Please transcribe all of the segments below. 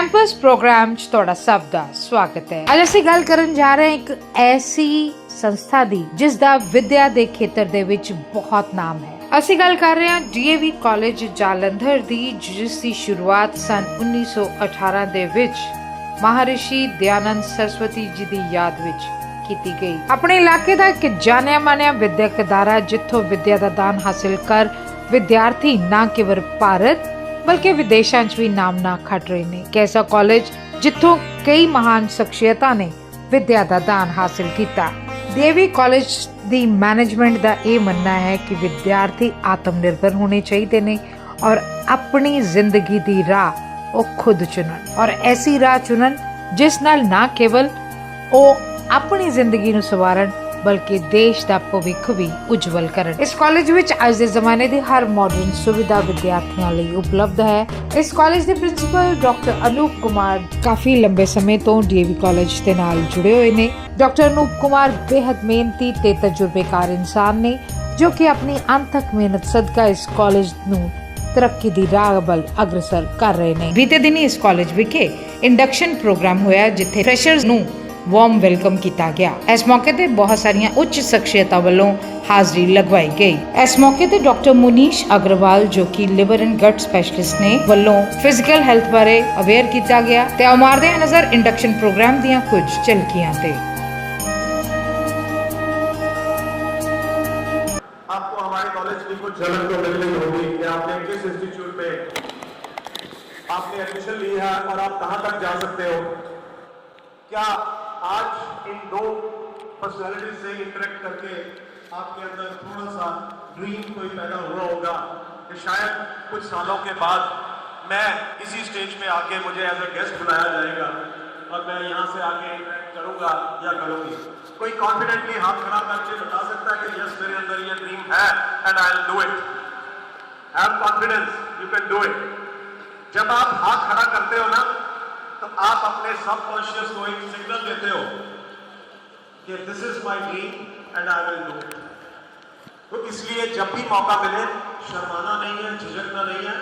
Campus programme च तुहाडा सब दा स्वागत है। अज असीं गल करन जा रहे हैं एक ऐसी संस्था दी जिस दा विद्या दे खेतर दे विच बहुत नाम है। असीं गल कर रहे हैं DAV कॉलेज जालंधर दी, जिस दी शुरुआत सन 1918 दे विच महर्षि दयानंद सरस्वती जी दी याद विच कीती गई। अपने इलाके दा एक जानिया मानिया विद्यक अदारा जिथों विद्या दा दान हासिल कर विद्यार्थी न केवल भारत बल्कि विदेशों च भी नामना खट रहे ने। एक ऐसा कॉलेज जिथों कई महान शख्सियतां ने विद्या दा दान हासिल किया। DAV कॉलेज दी मैनेजमेंट दा ये मनना है कि विद्यार्थी आत्मनिर्भर होने चाहिए ने और अपनी जिंदगी दी राह वो खुद चुनन और ऐसी राह चुनन जिस नाल ना केवल वो अपनी जिंदगी नूं सवारन बल्कि देश दा भविख भी उज्जवल करन। इस कॉलेज विच अज दे जमाने दी हर मॉडर्न सुविधा विद्यार्थियों लई उपलब्ध है। इस कॉलेज दे प्रिंसीपल डॉक्टर अनूप कुमार काफी लंबे समय तो DAV कॉलेज दे नाल जुड़े हुए ने। डॉक्टर अनूप कुमार बेहद मेहनती ते तजुर्बेकार इंसान ने जो कि अपनी अनथक मेहनत सदका इस कॉलेज नूं तरक्की दी राह वल अग्रसर कर रहे ने। बीते दिनी इस कॉलेज विखे इंडक्शन प्रोग्राम होया जिथे फ्रेशर्स नूं वार्म वेलकम किया गया। इस मौके ते बहुत सारियां उच्च शख्सियतां वालों हाजिरी लगवाई गई। इस मौके ते डॉक्टर मुनीश अग्रवाल जो कि लिवर एंड गट स्पेशलिस्ट ने वालों फिजिकल हेल्थ बारे अवेयर किया गया। ते आओ मारदे हां नजर इंडक्शन प्रोग्राम दियां कुछ झलकियां ते। आपको हमारे कॉलेज की कुछ झलक तो मिल रही होगी कि आपने किस इंस्टीट्यूट में आपने एडमिशन ली है और आप कहां तक जा सकते हो। क्या आज इन दो पर्सनालिटीज से इंटरेक्ट करके आपके अंदर थोड़ा सा ड्रीम कोई पैदा हुआ होगा कि शायद कुछ सालों के बाद मैं इसी स्टेज पे आके मुझे एज ए गेस्ट बुलाया जाएगा और मैं यहाँ से आके इंटरेक्ट करूँगा या करूँगी। कोई कॉन्फिडेंटली हाथ खड़ा करके बता सकता है कि यस मेरे अंदर ये ड्रीम है and I will do it. Have confidence, you can do it. जब आप हाथ खड़ा करते हो ना तो आप अपने सबकॉन्शियस को एक सिग्नल देते हो कि this is my dream and I will do it. तो इसलिए जब भी मौका मिले शर्माना नहीं है, झिझकना नहीं है।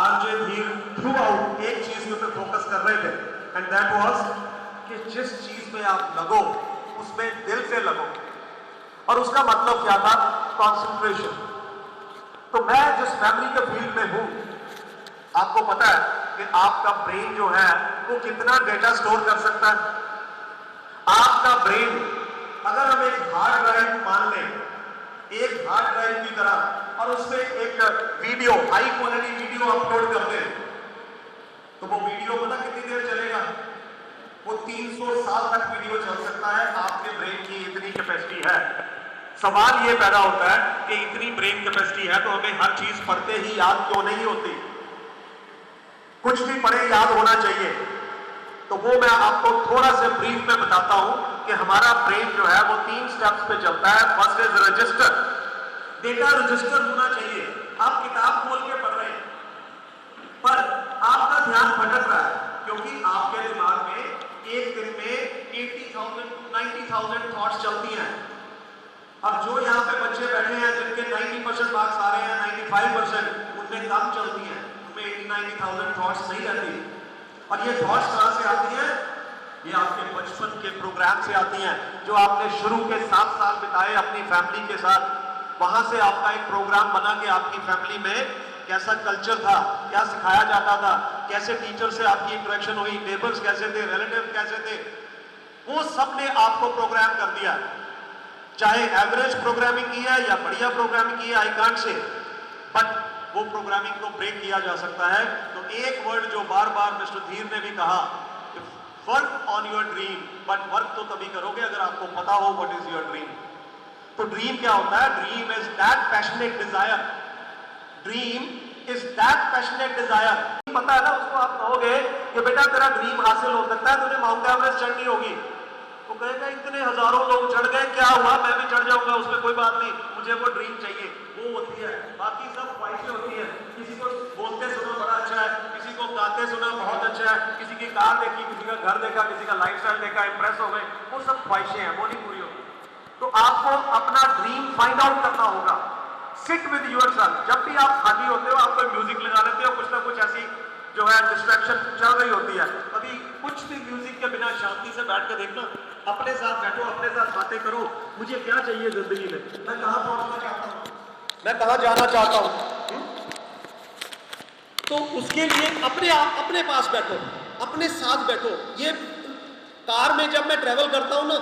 आरजे धीर थ्रू आउट एक चीज के ऊपर फोकस कर रहे थे एंड दैट वाज कि जिस चीज में आप लगो उसमें दिल से लगो। और उसका मतलब क्या था? कंसंट्रेशन। तो मैं जिस मेमोरी के फील्ड में हूं, आपको पता है कि आपका ब्रेन जो है वो कितना डेटा स्टोर कर सकता है। आपका ब्रेन अगर हम एक हार्ड ड्राइव मान लें, एक हार्ड ड्राइव की तरह, और उसमें एक video, high quality video upload करते हैं तो वो वीडियो पता कितनी देर चलेगा? वो 300 साल तक वीडियो चल सकता है। आपके ब्रेन की इतनी कैपेसिटी है। सवाल ये पैदा होता है कि इतनी ब्रेन कैपेसिटी है तो हमें हर चीज पढ़ते ही याद क्यों नहीं होती? कुछ भी पढ़े याद होना चाहिए। तो वो मैं आपको थोड़ा से ब्रीफ में बताता हूं कि हमारा ब्रेन जो है वो 3 स्टेप्स पे चलता है। First is register. Data register होना चाहिए। आप किताब खोल के पढ़ रहे हैं पर आपका ध्यान भटक रहा है क्योंकि आपके दिमाग में एक दिन में 80,000 to 90,000 थॉट्स चलती हैं। अब जो यहाँ पे बच्चे बैठे हैं जिनके 90% मार्क्स आ रहे हैं, 95%, उनमें कम चलती हैं, उनमें 80,000 थॉट्स नहीं रहती। और ये थॉट्स कहाँ से आती हैं? ये आपके बचपन के प्रोग्राम से आती हैं जो आपने शुरू के 7 साल बिताए अपनी फैमिली के साथ। वहां से आपका एक प्रोग्राम बना कि आपकी फैमिली में कैसा कल्चर था, क्या सिखाया जाता था, कैसे टीचर से आपकी इंटरेक्शन हुई, नेबर्स कैसे थे, रिलेटिव कैसे थे, वो सब ने आपको प्रोग्राम कर दिया। चाहे एवरेज प्रोग्रामिंग की है या बढ़िया प्रोग्रामिंग की है, आई कांट से, बट वो प्रोग्रामिंग को ब्रेक किया जा सकता है। तो एक वर्ड जो बार बार मिस्टर धीर ने भी कहा, work on your dream. But work तो तभी करोगे अगर आपको पता हो व्हाट इज योर ड्रीम। तो ड्रीम क्या होता है? Dream is that passionate desire. Dream is that passionate desire. पता है ना, उसको आप कहोगे कि बेटा तेरा ड्रीम हासिल हो सकता है, तुझे माउंट एवरेस्ट चढ़नी होगी, तो कहेगा इतने हजारों लोग चढ़ गए, क्या हुआ, मैं भी चढ़ जाऊंगा, उसमें कोई बात नहीं, मुझे वो ड्रीम चाहिए। वो होती है, बाकी सब ख्वाहिशें होती हैं। किसी को बोलते सुना बड़ा अच्छा है, किसी को गाते सुना बहुत अच्छा है, किसी की कार देखी, किसी का घर देखा, किसी का लाइफस्टाइल देखा, इंप्रेस हो गए, वो सब ख्वाहिशें हैं, वो नहीं पूरी होती। तो आपको अपना ड्रीम फाइंड आउट करना होगा। Sit with yourself. जब भी आप खाली होते हो आप कोई म्यूजिक लगा लेते हो, कुछ ना कुछ ऐसी जो है डिस्ट्रैक्शन चल रही होती है। अभी कुछ भी म्यूजिक के बिना शांति से बैठ के देखना, अपने साथ बैठो, अपने साथ बातें करो, मुझे क्या चाहिए जिंदगी में, मैं कहाँ पहुंचना चाहता हूँ, मैं कहाँ जाना चाहता हूँ। तो उसके लिए अपने आप अपने पास बैठो, अपने साथ बैठो। ये कार में जब मैं ट्रैवल करता हूँ ना,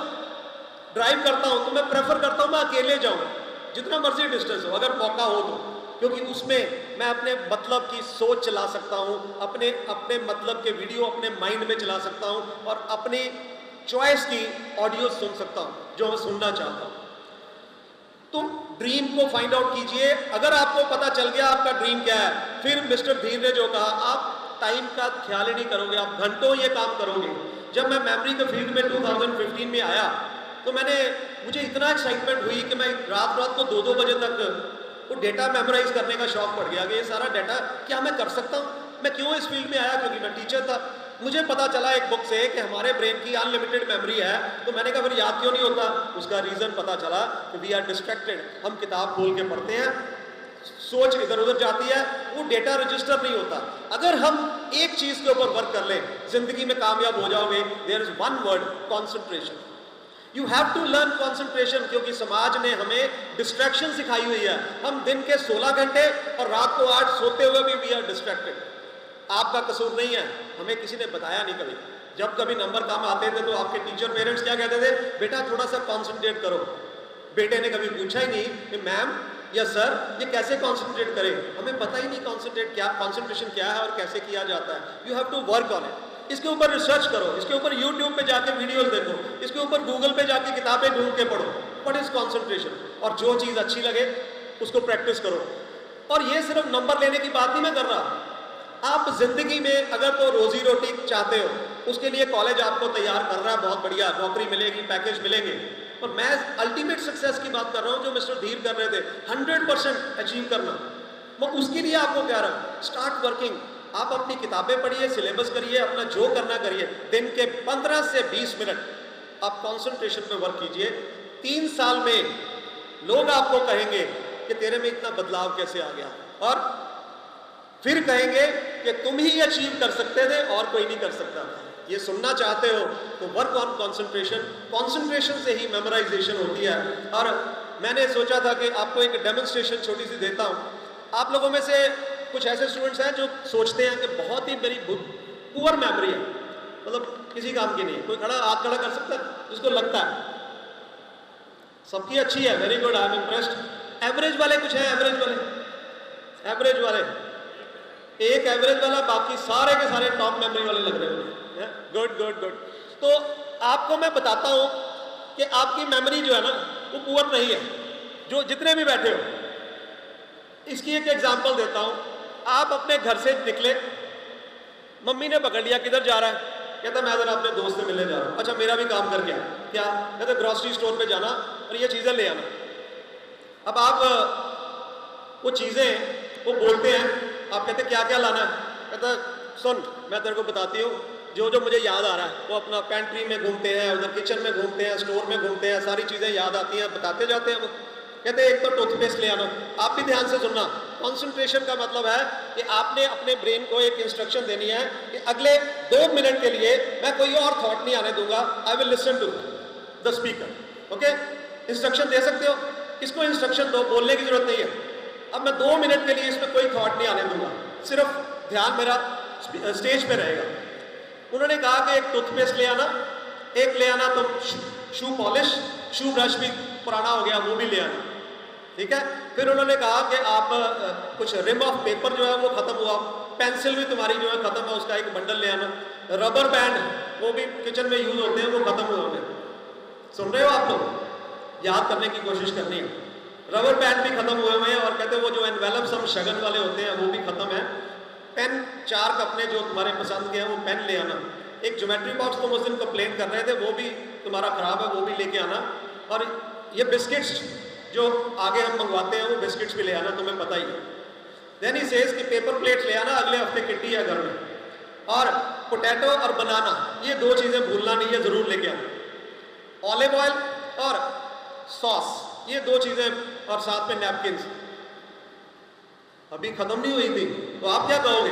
ड्राइव करता हूँ, तो मैं प्रेफर करता हूँ मैं अकेले जाऊँ, जितना मर्जी डिस्टेंस हो, अगर मौका हो तो, क्योंकि उसमें मैं अपने मतलब की सोच चला सकता हूँ, अपने अपने मतलब के वीडियो अपने माइंड में चला सकता हूँ और अपनी चॉइस की ऑडियो सुन सकता हूँ जो मैं सुनना चाहता हूँ। तो ड्रीम को फाइंड आउट कीजिए। अगर आपको पता चल गया आपका ड्रीम क्या है, फिर मिस्टर धीर ने जो कहा, आप टाइम का ख्याल ही नहीं करोगे, आप घंटों ये काम करोगे। जब मैं मेमोरी के फील्ड में 2015 में आया तो मुझे इतना एक्साइटमेंट हुई कि मैं रात को 2-2 बजे तक वो डेटा मेमोराइज करने का शौक पड़ गया कि ये सारा डेटा क्या मैं कर सकता हूँ। मैं क्यों इस फील्ड में आया, क्योंकि मैं टीचर था। मुझे पता चला एक बुक से कि हमारे ब्रेन की अनलिमिटेड मेमोरी है, तो मैंने कहा फिर याद क्यों नहीं होता। उसका रीज़न पता चला कि वी आर डिस्ट्रैक्टेड। हम किताब खोल के पढ़ते हैं, सोच इधर उधर जाती है, वो डेटा रजिस्टर नहीं होता। अगर हम एक चीज़ के ऊपर वर्क कर लें, जिंदगी में कामयाब हो जाओगे। There is one word, concentration. You have to learn concentration, क्योंकि समाज ने हमें डिस्ट्रैक्शन सिखाई हुई है। हम दिन के 16 घंटे और रात को 8 सोते हुए भी वी आर डिस्ट्रैक्टेड। आपका कसूर नहीं है, हमें किसी ने बताया नहीं कभी। जब कभी नंबर कम आते थे तो आपके टीचर पेरेंट्स क्या कहते थे, बेटा थोड़ा सा कॉन्सेंट्रेट करो। बेटे ने कभी पूछा ही नहीं कि मैम या सर ये कैसे कॉन्सेंट्रेट करें। हमें पता ही नहीं कॉन्सेंट्रेशन क्या है और कैसे किया जाता है। You have to work on it. इसके ऊपर रिसर्च करो, इसके ऊपर यूट्यूब पे जाके वीडियोस देखो, इसके ऊपर गूगल पे जाके किताबें ढूंढ के पढ़ो। व्हाट इज कॉन्सेंट्रेशन, और जो चीज़ अच्छी लगे उसको प्रैक्टिस करो। और ये सिर्फ नंबर लेने की बात नहीं मैं कर रहा। आप जिंदगी में अगर तो रोजी रोटी चाहते हो, उसके लिए कॉलेज आपको तैयार कर रहा है, बहुत बढ़िया, नौकरी मिलेगी, पैकेज मिलेंगे। और मैं अल्टीमेट सक्सेस की बात कर रहा हूँ जो मिस्टर धीर कर रहे थे, 100% अचीव करना। मैं उसके लिए आपको कह रहा हूँ, स्टार्ट वर्किंग। आप अपनी किताबें पढ़िए, सिलेबस करिए, अपना जो करना करिए। दिन के 15 से 20 मिनट आप कंसंट्रेशन पे वर्क कीजिए। 3 साल में लोग आपको कहेंगे कि तेरे में इतना बदलाव कैसे आ गया, और फिर कहेंगे कि तुम ही अचीव कर सकते थे और कोई नहीं कर सकता। ये सुनना चाहते हो तो वर्क ऑन कंसंट्रेशन। कंसंट्रेशन से ही मेमोराइजेशन होती है। और मैंने सोचा था कि आपको एक डेमोन्स्ट्रेशन छोटी सी देता हूँ। आप लोगों में से कुछ ऐसे स्टूडेंट्स हैं जो सोचते हैं कि बहुत ही मेरी पुअर मेमोरी है, मतलब किसी काम की नहीं है। कोई हाथ खड़ा कर सकता है जिसको लगता है सबकी अच्छी है, very good, I am impressed. Average वाले कुछ हैं, एवरेज वाले एक एवरेज वाला, बाकी सारे के सारे टॉप मेमोरी वाले लग रहे हैं। Good good good. तो आपको मैं बताता हूं कि आपकी मेमोरी जो है ना वो पुअर नहीं है, जो जितने भी बैठे हो। इसकी एक एग्जांपल देता हूं। आप अपने घर से निकले, मम्मी ने पकड़ लिया, किधर जा रहा है? कहता मैं जरा अपने दोस्त से मिलने जा रहा हूँ। अच्छा मेरा भी काम करके आ। क्या? कहते ग्रोसरी स्टोर पे जाना और ये चीज़ें ले आना। अब आप वो चीज़ें वो बोलते हैं, आप कहते क्या क्या लाना है? कहता सुन मैं तेरे को बताती हूँ, जो जो मुझे याद आ रहा है। वो अपना पेंट्री में घूमते हैं, उधर किचन में घूमते हैं, स्टोर में घूमते हैं, सारी चीज़ें याद आती हैं, बताते जाते हैं। वो कहते एक तो टूथपेस्ट ले आना। आप भी ध्यान से सुनना। कॉन्सेंट्रेशन का मतलब है कि आपने अपने ब्रेन को एक इंस्ट्रक्शन देनी है कि अगले 2 मिनट के लिए मैं कोई और थॉट नहीं आने दूंगा। I will listen to the speaker. Okay, instruction दे सकते हो, इसको इंस्ट्रक्शन दो, बोलने की जरूरत नहीं है। अब मैं 2 मिनट के लिए इसमें कोई थॉट नहीं आने दूंगा, सिर्फ ध्यान मेरा स्टेज पे रहेगा। उन्होंने कहा कि एक टूथपेस्ट ले आना, एक ले आना तो शू पॉलिश, शू ब्रश भी पुराना हो गया वो भी ले आना, ठीक है। फिर उन्होंने कहा कि आप कुछ रिम ऑफ पेपर जो है वो खत्म हुआ, पेंसिल भी तुम्हारी जो है खत्म है, उसका एक बंडल ले आना। रबर बैंड वो भी किचन में यूज होते हैं, वो खत्म हुए। सुन रहे हो आप लोग? याद करने की कोशिश करनी है। रबर बैंड भी खत्म हुए हैं। और कहते हैं वो जो एनवेलप्स हम शगन वाले होते हैं वो भी खत्म है। पेन 4 अपने जो तुम्हारे पसंद के हैं वो पेन ले आना। एक ज्योमेट्री बॉक्स तुम उस दिन कंप्लेन कर रहे थे वो भी तुम्हारा खराब है, वो भी लेके आना। और ये बिस्किट्स जो आगे हम मंगवाते हैं वो बिस्किट्स भी ले आना, तुम्हें पता ही है। देन ही सेज कि पेपर प्लेट ले आना, अगले हफ्ते किट्टी है घर में। और पोटैटो और बनाना, ये 2 चीज़ें भूलना नहीं है, ज़रूर लेके आना। ऑलिव ऑयल और सॉस, ये 2 चीज़ें, और साथ में नैपकिन्स। अभी खत्म नहीं हुई थी तो आप क्या कहोगे?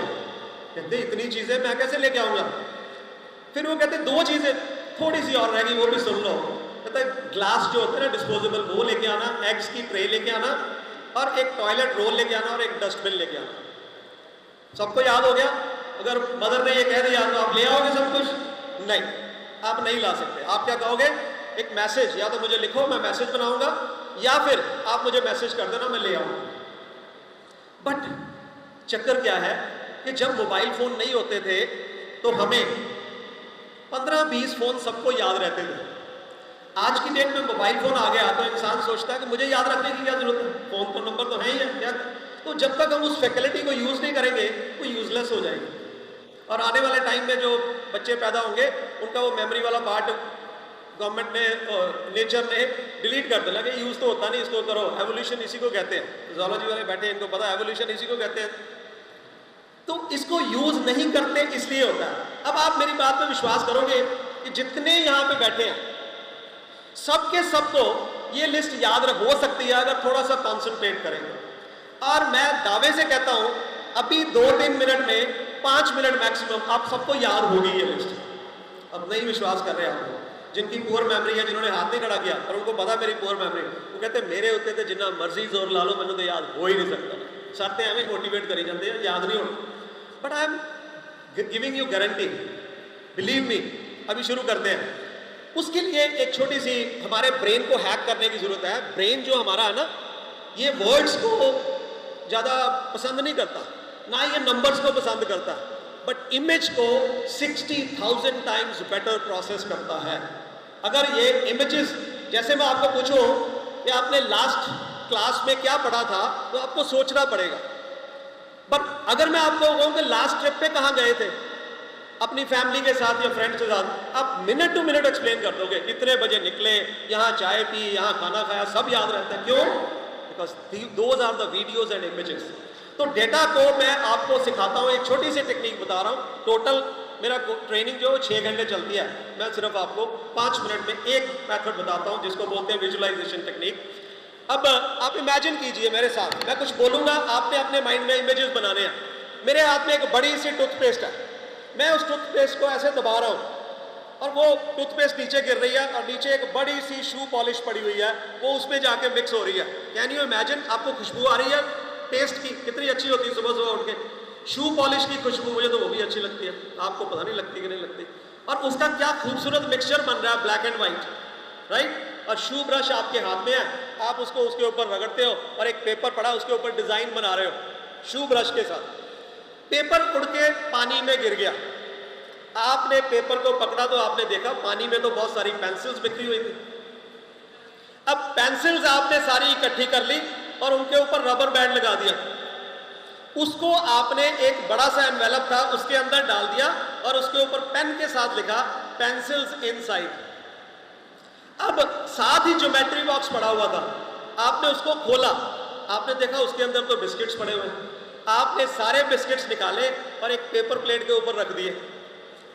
कहते इतनी चीजें मैं कैसे लेके आऊंगा। फिर वो कहते 2 चीजें थोड़ी सी और रहेगी, वो भी सुन लो। कहते ग्लास जो होता है ना डिस्पोजेबल, वो लेके आना, एग्स की ट्रे लेके आना, और एक टॉयलेट रोल लेके आना, और एक डस्टबिन लेके आना। सबको याद हो गया? अगर मदर ने ये कह दिया तो आप ले आओगे सब कुछ? नहीं, आप नहीं ला सकते। आप क्या कहोगे? एक मैसेज, या तो मुझे लिखो, मैं मैसेज बनाऊंगा, या फिर आप मुझे मैसेज कर देना, मैं ले आऊंगा। बट चक्कर क्या है कि जब मोबाइल फोन नहीं होते थे तो हमें 15-20 फोन सबको याद रहते थे। आज की डेट में मोबाइल फोन आ गया तो इंसान सोचता है कि मुझे याद रखने की क्या जरूरत है, फोन तो नंबर तो है ही है क्या। तो जब तक हम उस फैसिलिटी को यूज नहीं करेंगे वो यूजलेस हो जाएगी। और आने वाले टाइम में जो बच्चे पैदा होंगे उनका वो मेमोरी वाला पार्ट गवर्नमेंट ने, नेचर ने डिलीट कर देना कि यूज तो होता नहीं, इसको करो। एवोल्यूशन इसी को कहते हैं। जूलॉजी वाले बैठे हैं, इनको पता है एवोल्यूशन इसी को कहते हैं। तो इसको यूज नहीं करते इसलिए होता है। अब आप मेरी बात पे विश्वास करोगे कि जितने यहाँ पे बैठे हैं सबके सबको ये लिस्ट याद हो सकती है अगर थोड़ा सा कॉन्सेंट्रेट करेंगे। और मैं दावे से कहता हूं अभी 2-3 मिनट में, 5 मिनट मैक्सिमम, आप सबको याद होगी ये लिस्ट। अब नहीं विश्वास कर रहे आप जिनकी पुअर मेमोरी है, जिन्होंने हाथ नहीं खड़ा किया और उनको पता मेरी पुअर मेमोरी, वो कहते मेरे होते थे जिन्ना मर्जी जोर ला लो मैंने तो याद हो ही नहीं सकता। सरते हमें मोटिवेट करी जाते हैं, याद नहीं होता। But I am giving you guarantee, believe me. अभी शुरू करते हैं। उसके लिए एक छोटी सी हमारे ब्रेन को हैक करने की जरूरत है। ब्रेन जो हमारा है ना, ये वर्ड्स को ज्यादा पसंद नहीं करता, ना ये नंबर्स को पसंद करता, बट इमेज को 60,000 टाइम्स बेटर प्रोसेस करता है। अगर ये इमेजेस, जैसे मैं आपको पूछूं कि आपने लास्ट क्लास में क्या पढ़ा था, तो आपको सोचना पड़ेगा। बट अगर मैं आपको कहूं कि लास्ट ट्रिप पे कहां गए थे अपनी फैमिली के साथ या फ्रेंड्स के साथ, आप मिनट टू मिनट एक्सप्लेन कर दोगे, कितने बजे निकले, यहाँ चाय पी, यहाँ खाना खाया, सब याद रहता है। क्यों? Because those are the videos and images. तो डेटा को मैं आपको सिखाता हूँ, एक छोटी सी टेक्निक बता रहा हूँ। टोटल मेरा ट्रेनिंग जो 6 घंटे चलती है, मैं सिर्फ आपको 5 मिनट में एक मेथड बताता हूँ जिसको बोलते हैं विजुअलाइजेशन टेक्निक। अब आप इमेजिन कीजिए मेरे साथ, मैं कुछ बोलूँगा, आपने अपने माइंड में इमेजेस बनाने हैं। मेरे हाथ में एक बड़ी सी टूथपेस्ट है, मैं उस टूथपेस्ट को ऐसे दबा रहा हूँ और वो टूथपेस्ट नीचे गिर रही है, और नीचे एक बड़ी सी शू पॉलिश पड़ी हुई है, वो उसमें जाके मिक्स हो रही है। Can you imagine? आपको खुशबू आ रही है पेस्ट की, कितनी अच्छी होती है सुबह सुबह उठ के। शू पॉलिश की खुशबू, मुझे तो वो भी अच्छी लगती है, आपको पता नहीं लगती कि नहीं लगती। और उसका क्या खूबसूरत मिक्सचर बन रहा है, ब्लैक एंड व्हाइट, राइट। और शू ब्रश आपके हाथ में है, आप उसको उसके ऊपर रगड़ते हो, और एक पेपर पड़ा उसके ऊपर डिजाइन बना रहे हो शू ब्रश के साथ। पेपर उड़ के पानी में गिर गया, आपने पेपर को पकड़ा तो आपने देखा पानी में तो बहुत सारी पेंसिल्स बिखरी हुई थी। अब पेंसिल्स आपने सारी इकट्ठी कर ली और उनके ऊपर रबर बैंड लगा दिया। उसको आपने एक बड़ा सा एनवेलप था उसके अंदर डाल दिया और उसके ऊपर पेन के साथ लिखा पेंसिल्स इनसाइड। अब साथ ही ज्योमेट्री बॉक्स पड़ा हुआ था, आपने उसको खोला, आपने देखा उसके अंदर तो बिस्किट्स पड़े हुए हैं। आपने सारे बिस्किट्स निकाले और एक पेपर प्लेट के ऊपर रख दिए।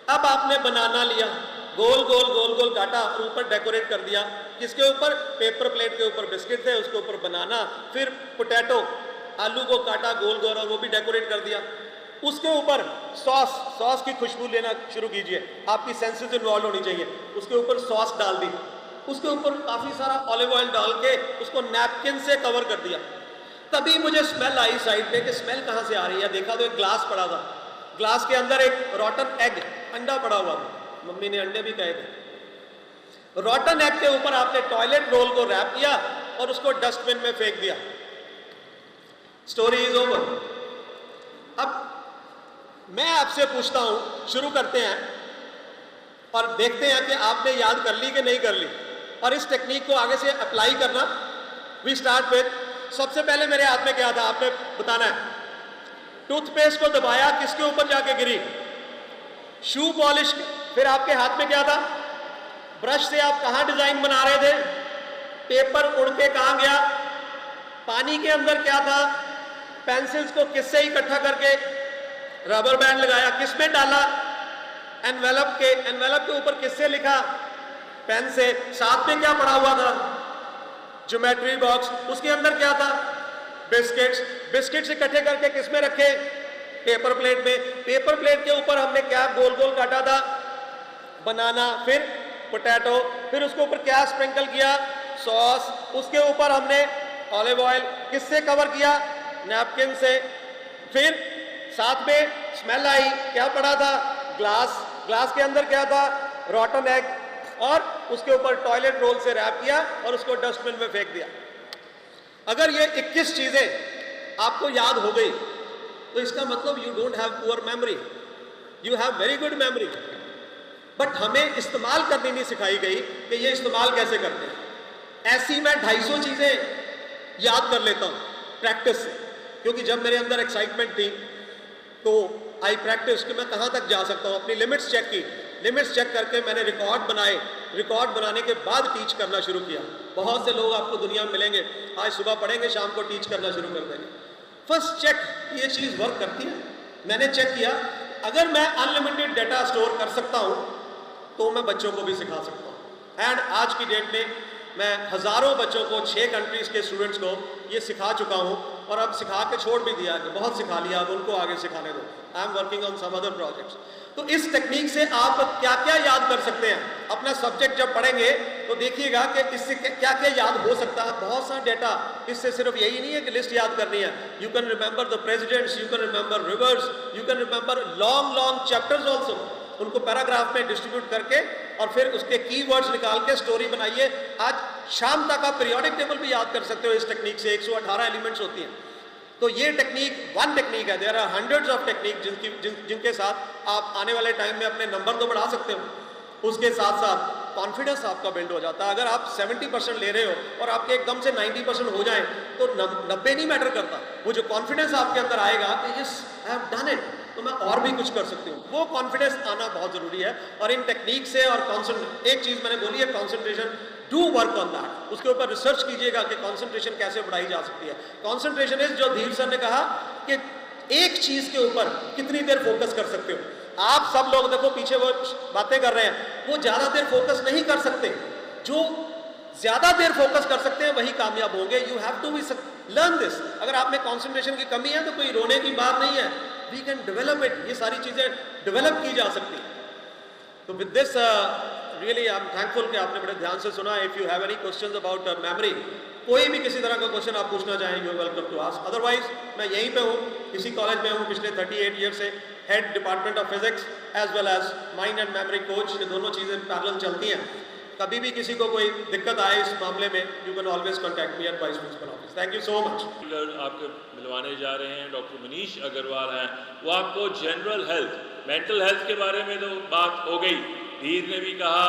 अब आपने बनाना लिया, गोल गोल गोल गोल काटा और ऊपर डेकोरेट कर दिया। किसके ऊपर? पेपर प्लेट के ऊपर बिस्किट थे, उसके ऊपर बनाना, फिर पोटैटो, आलू को काटा गोल गोल और वो भी डेकोरेट कर दिया। उसके ऊपर सॉस की खुशबू लेना शुरू कीजिए, आपकी सेंसेस इन्वॉल्व होनी चाहिए। उसके ऊपर सॉस डाल दी, उसके ऊपर काफी सारा ऑलिव ऑयल डाल के उसको नैपकिन से कवर कर दिया। तभी मुझे स्मेल आई साइड पे कि स्मेल कहाँ से आ रही है। देखा तो एक ग्लास पड़ा था, ग्लास के अंदर एक रॉटन एग, अंडा पड़ा हुआ था। मम्मी ने अंडे भी कहे थे। रॉटन एग के ऊपर आपने टॉयलेट रोल को रैप किया और उसको डस्टबिन में फेंक दिया। Story is over. अब मैं आपसे पूछता हूं, शुरू करते हैं और देखते हैं कि आपने याद कर ली कि नहीं कर ली, और इस टेक्निक को आगे से अप्लाई करना। वी स्टार्ट विद, सबसे पहले मेरे हाथ में क्या था आपने बताना है। टूथपेस्ट को दबाया, किसके ऊपर जाके गिरी? Shoe polish. फिर आपके हाथ में क्या था? ब्रश से आप कहां डिजाइन बना रहे थे? पेपर उड़ के कहां गया? पानी के अंदर क्या था? पेंसिल्स को किससे इकट्ठा करके रबर बैंड लगाया, किसमें डाला? एनवेलप के ऊपर किससे लिखा? पेन से। साथ में क्या पड़ा हुआ था? Geometry box. उसके अंदर क्या था? बिस्किट्स इकट्ठे करके किसमें रखे? पेपर प्लेट में, पेपर प्लेट के ऊपर हमने क्या गोल गोल काटा था, बनाना, फिर पोटैटो, फिर उसके ऊपर क्या स्प्रिंकल किया, सॉस, उसके ऊपर हमने ऑलिव ऑयल, किससे कवर किया, नैपकिन से, फिर साथ में स्मेल आई, क्या पड़ा था, ग्लास, ग्लास के अंदर क्या था, रॉटन एग, और उसके ऊपर टॉयलेट रोल से रैप किया और उसको डस्टबिन में फेंक दिया। अगर ये 21 चीजें आपको याद हो गई तो इसका मतलब you don't have poor memory, you have very good memory, but हमें इस्तेमाल करनी नहीं सिखाई गई कि ये इस्तेमाल कैसे करते हैं। ऐसी मैं 250 चीजें याद कर लेता हूं प्रैक्टिस से, क्योंकि जब मेरे अंदर एक्साइटमेंट थी तो आई प्रैक्टिस कि मैं कहां तक जा सकता हूं, अपनी लिमिट्स चेक की, लिमिट्स चेक करके मैंने रिकॉर्ड बनाए, रिकॉर्ड बनाने के बाद टीच करना शुरू किया। बहुत से लोग आपको दुनिया में मिलेंगे, आज सुबह पढ़ेंगे, शाम को टीच करना शुरू कर देंगे। फर्स्ट चेक, ये चीज़ वर्क करती है। मैंने चेक किया, अगर मैं अनलिमिटेड डेटा स्टोर कर सकता हूँ तो मैं बच्चों को भी सिखा सकता हूँ। एंड आज की डेट में मैं हज़ारों बच्चों को, 6 कंट्रीज़ के स्टूडेंट्स को ये सिखा चुका हूँ, और अब सिखा के छोड़ भी दिया कि बहुत सिखा लिया, अब उनको आगे सिखाने दो। I am working on some other projects. तो इस टेक्निक से आप क्या क्या याद कर सकते हैं, अपना सब्जेक्ट जब पढ़ेंगे तो देखिएगा कि इससे क्या क्या याद हो सकता है। बहुत सा डेटा, इससे सिर्फ यही नहीं है कि लिस्ट याद करनी है। You can remember the presidents, you can remember rivers, you can remember long long chapters also. उनको पैराग्राफ में डिस्ट्रीब्यूट करके और फिर उसके कीवर्ड्स निकाल के स्टोरी बनाइए। आज शाम तक आप पीरियोडिक टेबल भी याद कर सकते हो इस टेक्निक से। 118 एलिमेंट्स होती हैं। तो ये टेक्निक वन टेक्निक है, there are hundreds of technique जिनके साथ आप आने वाले टाइम में अपने नंबर तो बढ़ा सकते हो। उसके साथ साथ कॉन्फिडेंस आपका बिल्ड हो जाता है। अगर आप 70% ले रहे हो और आपके एकदम से 90% हो जाए तो 90 नहीं मैटर करता। वो जो कॉन्फिडेंस आपके अंदर आएगा कि yes I have done it, तो मैं और भी कुछ कर सकती हूँ, वो कॉन्फिडेंस आना बहुत ज़रूरी है। और इन टेक्निक से और एक चीज़ मैंने बोली है, concentration, do work on that. उसके ऊपर रिसर्च कीजिएगा कि कॉन्सेंट्रेशन कैसे बढ़ाई जा सकती है। कॉन्सेंट्रेशन इज, जो धीर सर ने कहा कि एक चीज़ के ऊपर कितनी देर फोकस कर सकते हो। आप सब लोग देखो पीछे वो बातें कर रहे हैं, वो ज़्यादा देर फोकस नहीं कर सकते। जो ज़्यादा देर फोकस कर सकते हैं वही कामयाब होंगे। You have to be learn this. अगर आप में कॉन्सेंट्रेशन की कमी है तो कोई रोने की बात नहीं है, वी कैन डेवलप इट। ये सारी चीज़ें डेवलप की जा सकती हैं। तो with this really I am thankful कि आपने बड़े ध्यान से सुना। If you have any questions about memory, कोई भी किसी तरह का क्वेश्चन आप पूछना चाहें, you welcome to ask. Otherwise मैं यहीं पे हूँ, इसी कॉलेज में हूँ पिछले 38 ईयर से, head department of physics as well as mind and memory coach. ये दोनों चीज़ें पैरेलल चलती हैं। कभी भी किसी को कोई दिक्कत आए इस मामले में, you can always contact me at vice principal office. Thank you so much. आपके मिलवाने जा रहे हैं डॉक्टर मनीष अग्रवाल हैं। वो आपको जनरल हेल्थ, मेंटल हेल्थ के बारे में तो बात हो गई, धीर ने भी कहा,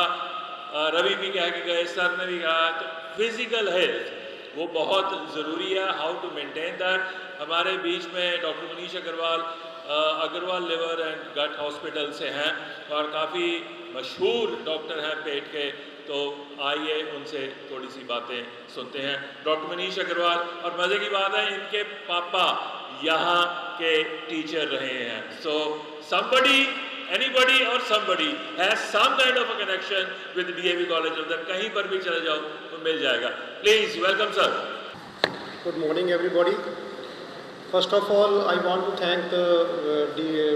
रवि भी कह के गए, सर ने भी कहा, तो फिजिकल हेल्थ वो बहुत ज़रूरी है, हाउ टू मेंटेन दैट। हमारे बीच में doctor Manish Agarwal liver and gut hospital से हैं और काफ़ी मशहूर डॉक्टर हैं पेट के। तो आइए उनसे थोड़ी सी बातें सुनते हैं। डॉक्टर मनीष अग्रवाल, और मज़े की बात है इनके पापा यहाँ के टीचर रहे हैं। सो somebody, anybody or somebody has some kind of a connection with DAV College of that, कहीं पर भी चले जाओ तो मिल जाएगा। Please welcome sir. Good morning everybody. First of all, I want to thank the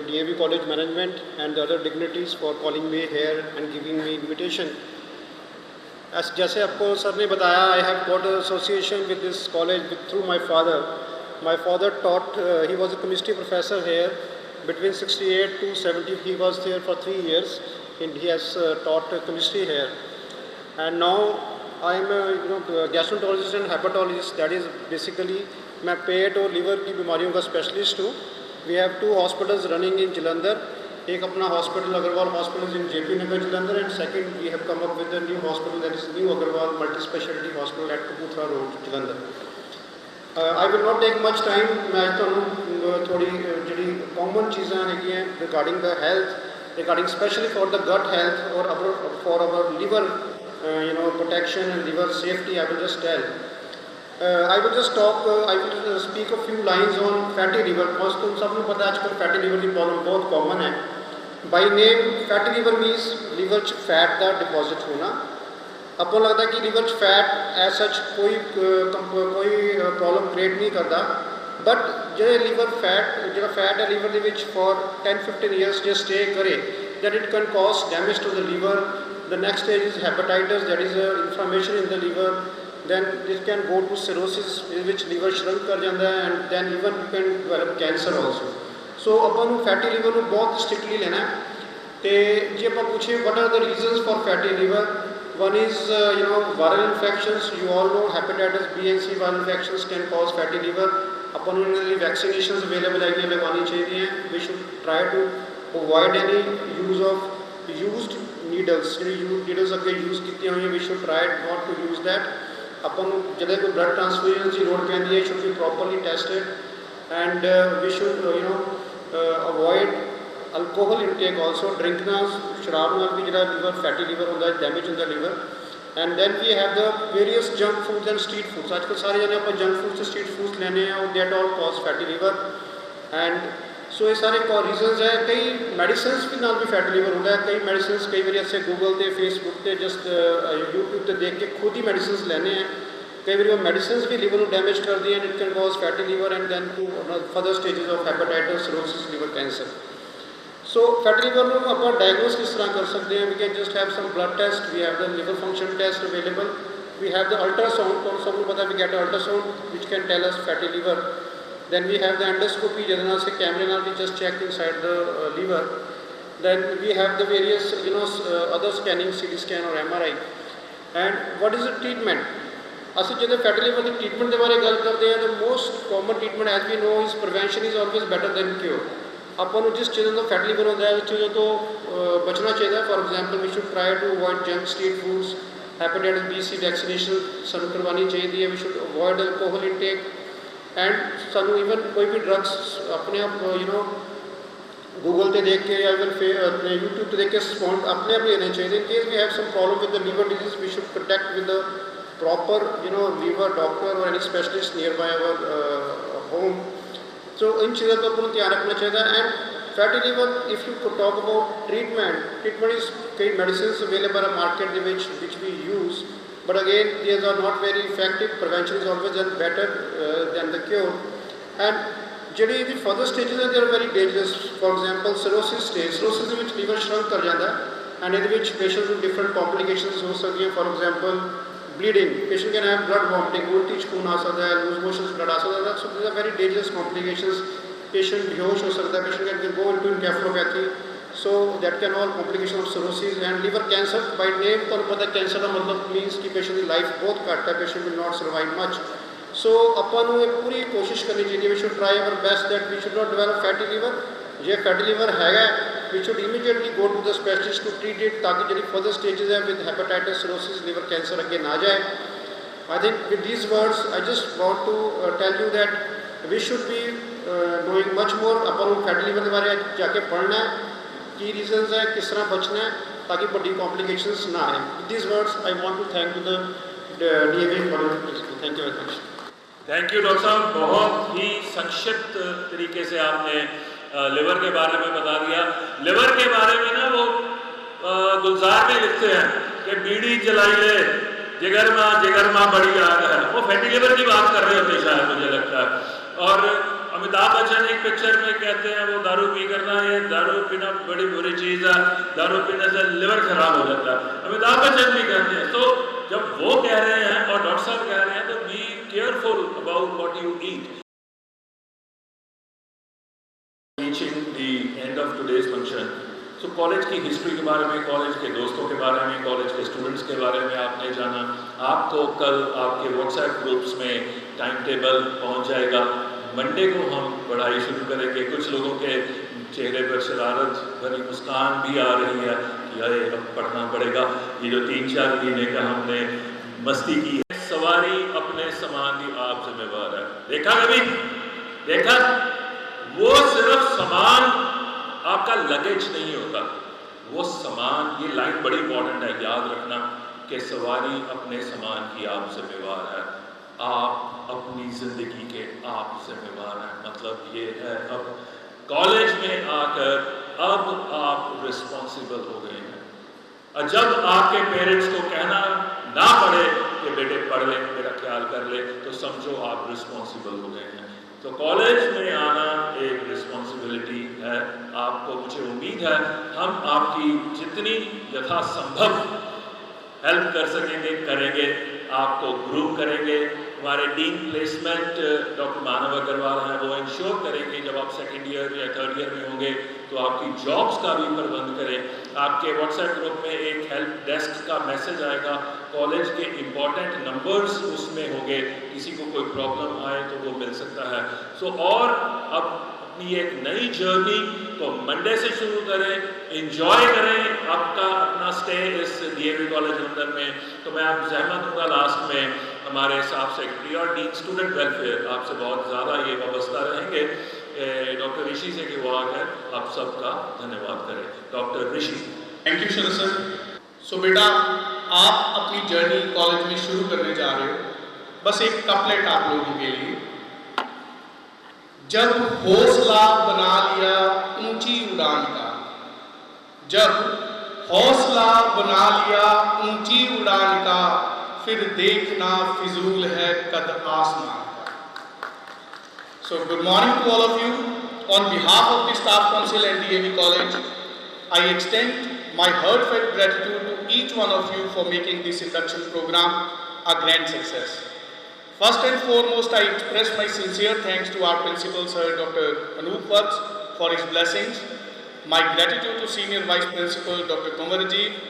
DAV College management and the other dignitaries for calling me here and giving me invitation. जैसे आपको sir ने बताया, I have got association with this college through my father. My father taught, he was a chemistry professor here. Between 68 to 70, he was there for 3 years, and he has taught chemistry here. And now I am a gastroenterologist and hepatologist. That is basically, मैं पेट और liver की बीमारियों का specialist हूँ। We have 2 hospitals running in Jalandhar. एक अपना hospital Agarwal hospital in JP Nagar Jalandhar, and second we have come up with a new hospital, that is New Agarwal Multi Speciality Hospital at Kapoorthra Road, Jalandhar. I will not take much time. मैं ਤੁਹਾਨੂੰ थोड़ी जी common चीज़ां हैं regarding the health, regarding specially for the gut health और for our liver protection and liver safety. I will just tell. I will just talk. I will speak a few lines on fatty liver, because तुम सबको पता है आजकल fatty liver की problem बहुत common है। By name fatty liver means liver च fat का डिपॉजिट होना। आपको लगता है कि लिवर च फैट एज सच कोई प्रॉब्लम क्रिएट नहीं करता, बट जो लीवर फैट जो फैट है लीवर के फॉर 10-15 ईयर्स जो स्टे करे that it can cause damage to the liver. The next stage is hepatitis, that is inflammation in the liver. then it can go to cirrhosis in which liver shrunk कर जाता है and then even you can develop cancer also. So ਆਪਾਂ ਨੂੰ fatty liver ਨੂੰ बहुत strictly लेना है. ਤੇ ਜੇ ਆਪਾਂ ਪੁੱਛੇ what are the reasons for fatty liver, one is viral infections. You all know hepatitis B and C viral infections can cause fatty liver. ਆਪਾਂ ਨੂੰ ਇਹਨਾਂ ਲਈ vaccinations available ਹੈਗੀਆਂ ਲਗਵਾਉਣੀ ਚਾਹੀਦੀਆਂ. We should try to avoid any use of used needles. ਜਿਹੜੀ needles ਅੱਗੇ use ਕੀਤੀਆਂ ਹੋਈਆਂ we should try not to use that. अपन जब कोई ब्लड ट्रांसफ्यूजन की लोड़ पैंती है should be properly tested and we should avoid alcohol intake also. Drink ना शराब नाल भी जो लीवर फैटी लीवर होता है डैमेज होता liver. And then we have the various junk foods and street foods. आजकल सारे जने आप जंक फूड्स स्ट्रीट फूड्स लेने हैं और that all cause fatty liver. And so ये सारे रीजनस है. कई मैडिसिनस भी नाल भी फैटी लीवर होता है. कई मैडिसिनस कई बार ऐसे गूगल पे फेसबुक पे जस्ट यूट्यूब पे देख के खुद ही मेडिसिनस लेने हैं. कई बार वो मेडिसिनस भी लीवर को डैमेज कर दी and it can cause fatty liver and then to further stages of hepatitis, cirrhosis, liver cancer. So fatty liver को आप डायग्नोस किस तरह कर सकते हैं? We can just have some blood test. We have the liver function test available. We have the ultrasound. तो सबको पता है we get ultrasound which can tell us fatty liver. Then we have the endoscopy जिहदे से कैमरे नाल भी just check inside the liver. Then we have the various other scanning, CT scan or MRI. And what is the treatment? ਅਸੀਂ ਜਦੋਂ fatty liver ਦੀ treatment ਦੇ ਬਾਰੇ ਗੱਲ ਕਰਦੇ ਹਾਂ the most common treatment as we know is prevention is always better than cure. ਆਪਾਂ ਨੂੰ ਜਿਸ ਚੀਜ਼ ਤੋਂ फैटी liver ਹੁੰਦਾ ਹੈ ਉਸ ਚੀਜ਼ ਤੋਂ ਬਚਣਾ ਚਾਹੀਦਾ. For example we should try to avoid junk street foods. Hepatitis B, C vaccination ਸਾਨੂੰ ਕਰਵਾਉਣੀ ਚਾਹੀਦੀ ਹੈ. We should avoid alcohol intake. And सानू इवन कोई भी ड्रग्स अपने आप गूगल पे देख के या फिर अपने यूट्यूब पे देख के अपने आप लेने चाहिए. In case we have some problem with the liver disease we should contact with the proper liver doctor और any specialist near by our home. So इन चीज़ों का अपन ध्यान रखना चाहिए. And fatty liver if you talk about treatment is कई medicine available है market which we use. But again, these are not very effective. Prevention is always better than the cure. And ਜਿਹੜੀ the further stages are they are very dangerous. For example, cirrhosis stage. Cirrhosis ਦੇ ਵਿੱਚ liver shrunk ਕਰ ਜਾਂਦਾ and ਇਹਦੇ ਵਿੱਚ patients ਨੂੰ different complications ਹੋ ਸਕਦੀਆਂ. For example, bleeding. Patient can have blood vomiting, ਉਲਟੀ ਚ ਖੂਨ ਆ ਸਕਦਾ ਹੈ, lose motions blood ਆ ਸਕਦਾ ਹੈ. So these are very dangerous complications. Patient ਬੇਹੋਸ਼ ਹੋ ਸਕਦਾ ਹੈ. Patient can go into encephalopathy. So that can all complication of cirrhosis and liver cancer by name. ਤੁਹਾਨੂੰ ਪਤਾ ਕੈਂਸਰ ਦਾ ਮਤਲਬ means ਕਿ patient ਦੀ life ਬਹੁਤ ਘੱਟ ਹੈ. Patient will not survive much. So ਆਪਾਂ ਨੂੰ ਇਹ ਪੂਰੀ ਕੋਸ਼ਿਸ਼ ਕਰਨੀ ਚਾਹੀਦੀ ਹੈ. We should try our best that we should not develop fatty liver. ਜੇ fatty liver ਹੈਗਾ we should immediately go to the specialist to treat it ਤਾਂ ਕਿ ਜਿਹੜੀ further stages ਹੈ with hepatitis, cirrhosis, liver cancer ਅੱਗੇ ਨਾ ਜਾਏ. I think with these words I just want to tell you that we should be knowing much more. ਆਪਾਂ ਨੂੰ fatty liver ਦੇ ਬਾਰੇ ਜਾ ਕੇ ਪੜ੍ਹਨਾ ਹੈ. की रीजंस है किस तरह बचना है ताकि बड़ी कॉम्प्लिकेशंस ना आए. With this words I want to thank the DAV college principal. Thank you very much. Thank you doctor साहब. बहुत ही संक्षिप्त तरीके से आपने लिवर के बारे में बता दिया. लिवर के बारे में ना वो गुलजार में लिखते हैं कि बीड़ी जलाई ले जिगर माँ बड़ी आग है. वो फैटी लिवर की बात कर रहे होते शायद मुझे लगता है. और अमिताभ बच्चन एक पिक्चर में कहते हैं वो दारू पी करना ये दारू पीना बड़ी बुरी चीज़ है, दारू पीने से लिवर खराब हो जाता है. अमिताभ बच्चन भी कहते हैं. तो जब वो कह रहे हैं और डॉक्टर साहब कह रहे हैं तो be careful about what you eat. Reaching the end of today's function. तो कॉलेज की हिस्ट्री के बारे में, कॉलेज के दोस्तों के बारे में, कॉलेज के स्टूडेंट्स के बारे में आपने जाना. आपको कल आपके व्हाट्सएप ग्रुप्स में टाइम टेबल पहुँच जाएगा. मंडे को हम पढ़ाई शुरू करेंगे. कुछ लोगों के चेहरे पर शरारत भरी मुस्कान भी आ रही है कि अरे अब पढ़ना पड़ेगा. ये जो 3-4 महीने का हमने मस्ती की है. सवारी अपने सामान की आप जिम्मेवार है. देखा कभी? देखा? वो सिर्फ सामान आपका लगेज नहीं होता. वो सामान, ये लाइन बड़ी इंपॉर्टेंट है, याद रखना कि सवारी अपने सामान की आप जिम्मेवार है. आप अपनी ज़िंदगी के आप जिम्मेवार हैं. मतलब ये है अब कॉलेज में आकर अब आप रिस्पॉन्सिबल हो गए हैं. और जब आपके पेरेंट्स को कहना ना पड़े कि बेटे पढ़ ले, मेरा ख्याल कर ले, तो समझो आप रिस्पॉन्सिबल हो गए हैं. तो कॉलेज में आना एक रिस्पॉन्सिबिलिटी है आपको। मुझे उम्मीद है हम आपकी जितनी यथासंभव हेल्प कर सकेंगे करेंगे, आपको ग्रूम करेंगे। हमारे डीन प्लेसमेंट डॉक्टर मानव अग्रवाल हैं, वो इंश्योर करेंगे जब आप सेकेंड ईयर या थर्ड ईयर में होंगे तो आपकी जॉब्स का भी प्रबंध करें। आपके व्हाट्सएप ग्रुप में एक हेल्प डेस्क का मैसेज आएगा, कॉलेज के इम्पॉर्टेंट नंबर्स उसमें होंगे, किसी को कोई प्रॉब्लम आए तो वो मिल सकता है। और अब अपनी एक नई जर्नी को मंडे से शुरू करें, इंजॉय करें आपका अपना स्टे इस डीएवी कॉलेज लंदन में। तो मैं आप जहमत दूंगा लास्ट में हमारे स्टाफ सेक्रेटरी और डीन स्टूडेंट वेलफेयर आपसे बहुत ज़्यादा ये वाबस्ता रहेंगे। डॉक्टर ऋषि से कि वो आकर आप सबका धन्यवाद करें। Doctor Rishi. Thank you Sharad sir. So बेटा, आप अपनी जर्नी कॉलेज में शुरू करने जा रहे हो। बस एक कपलेट आप लोगों के लिए। जब हौसला बना लिया ऊंची उड़ान का, जब हौसला बना लिया ऊंची उड़ान का, फिर देखना फिजूल है कद आसमान का। So good morning to all of you. On behalf of the staff council and DAV college, I extend my heartfelt gratitude to each one of you for making this induction program a grand success. First and foremost, I express my sincere thanks to our principal, Sir Dr. Anup Vats, for his blessings. My gratitude to Senior Vice Principal, Dr. Kumarajit,